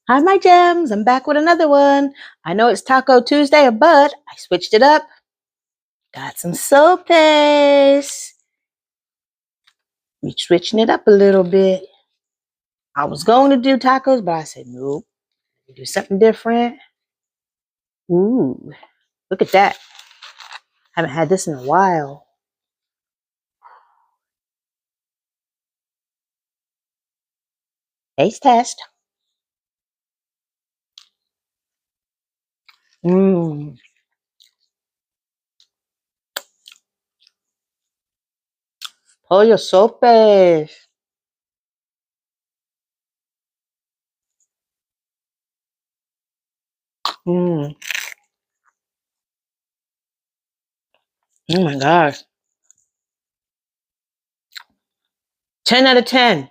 Hi, my gems. I'm back with another one. I know it's Taco Tuesday, but I switched it up. Got some sopes. We switching it up a little bit. I was going to do tacos, but I said, nope. Let me do something different. Ooh, look at that. Haven't had this in a while. Taste test. Mmm. Pollo sopes. Mmm. Oh my gosh. 10 out of 10.